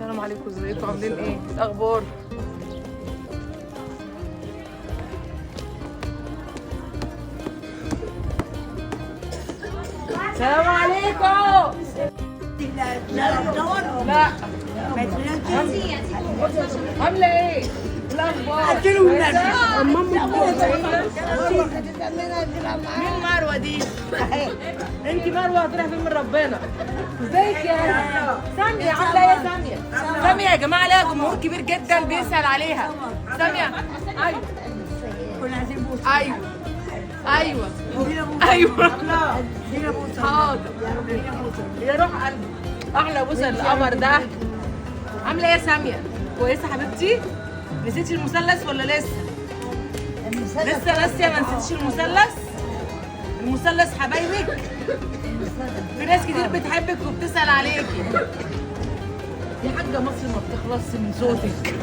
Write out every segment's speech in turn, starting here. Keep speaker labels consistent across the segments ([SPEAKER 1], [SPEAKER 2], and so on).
[SPEAKER 1] السلام عليكم، ازيكم عاملين ايه؟ الاخبار؟ السلام عليكم. لا عامله ايه؟ الاخبار؟ مين مروه دي؟ انت مروه هتروح فين من ربنا؟ ازيك يا ساميه؟ عامله ايه يا ساميه؟ ساميه يا جماعه ليها جمهور كبير جدا بيسال عليها. ساميه ايوه ايوه ايوه حاضر يا روح قلبي. احلى بوسه للقمر ده. عامله ايه يا ساميه؟ كويسه حبيبتي؟ نسيتي المثلث ولا لسه؟ لسه ناسيه؟ ما نسيتيش المثلث؟ المثلث حبايبك؟ في ناس كتير بتحبك وبتسأل عليكي. يا حاجة مصر ما بتخلصش من صوتك.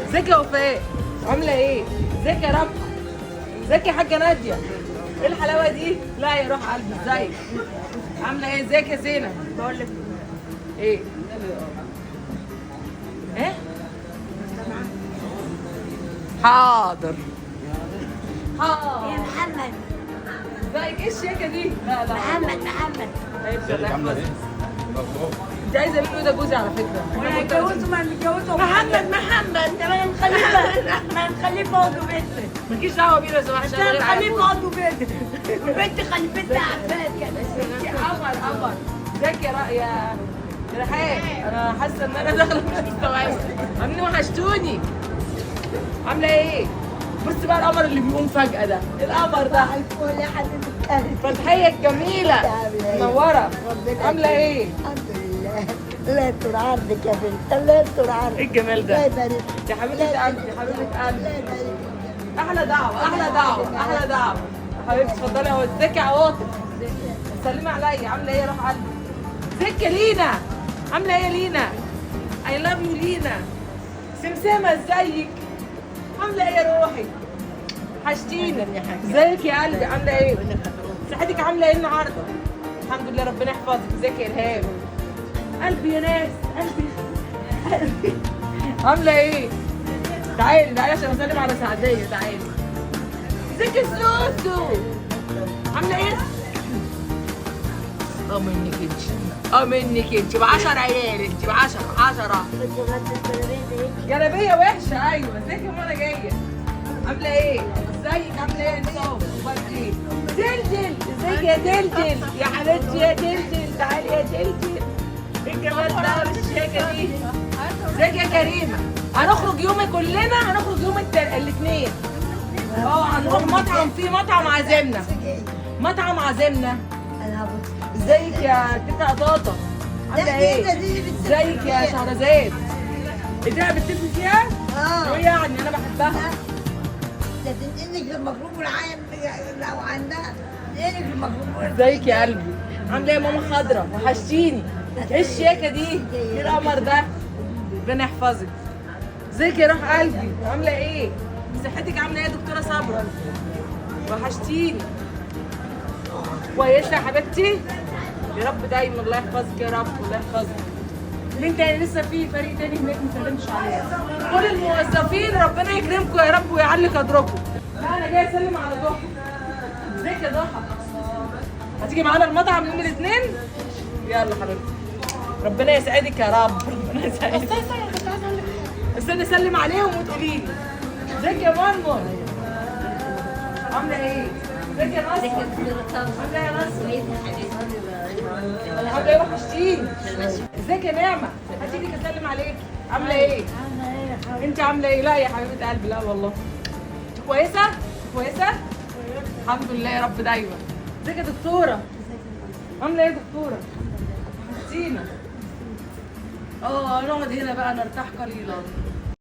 [SPEAKER 1] ازيك يا وفاء؟ عاملة ايه؟ ازيك يا رب؟ ازيك يا حاجة نادية؟ ايه الحلاوة دي؟ لا يا روح قلبي ازيك؟ عاملة ايه؟ ازيك يا زينب؟ بقول لك ايه؟ ايه؟ حاضر حاضر
[SPEAKER 2] يا محمد.
[SPEAKER 1] ازيك؟ ايه الشيكه دي؟ لا
[SPEAKER 2] محمد
[SPEAKER 1] انت عايزه مين؟ ده جوزي على فكره.
[SPEAKER 2] وانا اتجوزته ما متجوزه محمد. ده ما نخليه برضه بنت.
[SPEAKER 1] مالكيش دعوه بينا يا سماح عشان غير
[SPEAKER 2] نخليه برضه بنت. والبنت خلفتها عفات كده.
[SPEAKER 1] يا قمر ازيك يا رحاب؟ انا حاسه ان انا داخله مش مستوعبه. عاملين وحشتوني. عامله ايه؟ بص بقى القمر اللي بيقوم فجأة ده، القمر ده
[SPEAKER 2] الفل يا حبيبتي.
[SPEAKER 1] فتحية الجميلة منورة. عاملة ايه؟
[SPEAKER 2] الحمد لله. الله يستر عرضك يا بنت، الله يستر عرضك.
[SPEAKER 1] ايه الجمال ده؟
[SPEAKER 2] الله يبارك.
[SPEAKER 1] يا حبيبة قلبي، يا حبيبة قلبي.
[SPEAKER 2] الله يبارك.
[SPEAKER 1] أحلى دعوة، أحلى دعوة، أحلى دعوة. حبيبتي اتفضلي اهو. ازيك يا عواطف؟ سلمي عليا. عاملة ايه يا روح قلبي؟ ازيك يا لينا؟ عاملة ايه يا لينا؟ I love you لينا. سمسمة ازيك؟ عاملة ايه يا روحي؟ وحشتيني. ازيك يا قلبي؟ عاملة ايه؟ صحتك عاملة ايه النهاردة؟ الحمد لله ربنا يحفظك. ازيك يا إلهام؟ قلبي يا ناس، قلبي عاملة ايه؟ تعالي عشان اسلم على سعدية. تعالي. ازيك يا سوسو؟ عاملة ايه؟ منك انت. منك انت ب10 عيال. انت ب10 جلابية وحشة. ايوه. ازيك يا ماما جاية؟ عاملة ايه؟ ازيك؟ عاملة ايه انت؟ اخبارك ايه؟ دلدل. ازيك يا دلدل؟ يا حبيبتي يا دلدل. تعالي يا دلدل. ايه الجمال ده والشياكة دي؟ ازيك يا كريمة؟ هنخرج يوم كلنا، هنخرج يوم الاثنين. هنروح مطعم، في مطعم عازمنا. مطعم عازمنا. ازيك يا تيتا قطاطة؟ عاملة ايه؟ ازيك يا شهرزاد؟ انت بتلفي فيها؟ ايه يعني؟ انا بحبها.
[SPEAKER 2] ده تنقلك للمكروب والعام لو عندها تنقلك للمكروب.
[SPEAKER 1] ازيك يا قلبي؟ عامله ايه يا ماما خضرا؟ وحشتيني. ايه الشياكه دي؟ ايه القمر ده؟ ربنا يحفظك. ازيك يا روح قلبي؟ عامله ايه؟ صحتك عامله ايه يا دكتوره صبرا؟ وحشتيني. كويسه يا حبيبتي؟ يا رب دايما. الله يحفظك يا رب. الله يحفظك. مين تاني؟ لسه في فريق تاني هناك ما سلمتش عليه. كل الموظفين ربنا يكرمكم يا رب ويعلي قدركم. لا انا جاي اسلم على ضحى. ازيك يا ضحى؟ هتيجي معانا المطعم يوم الاثنين؟ يلا حبيبتي. ربنا يسعدك يا رب. ربنا يسعدك. استني اسلم عليهم وتقولي لي. ازيك يا مرمر؟ عامله ايه؟ ازيك يا نصر؟ عامله ايه يا نصر؟ عامله ايه؟ وحشتيني. ازيك يا نعمه؟ هتيجي اسلم عليكي. عامله ايه؟ انت عامله ايه؟ لا يا حبيبه قلبي لا والله. انت كويسه؟ كويسه؟ الحمد لله يا رب دايما. ازيك يا دكتوره؟ عامله ايه يا دكتوره؟ وحشتينا. نقعد هنا بقى نرتاح قليلا.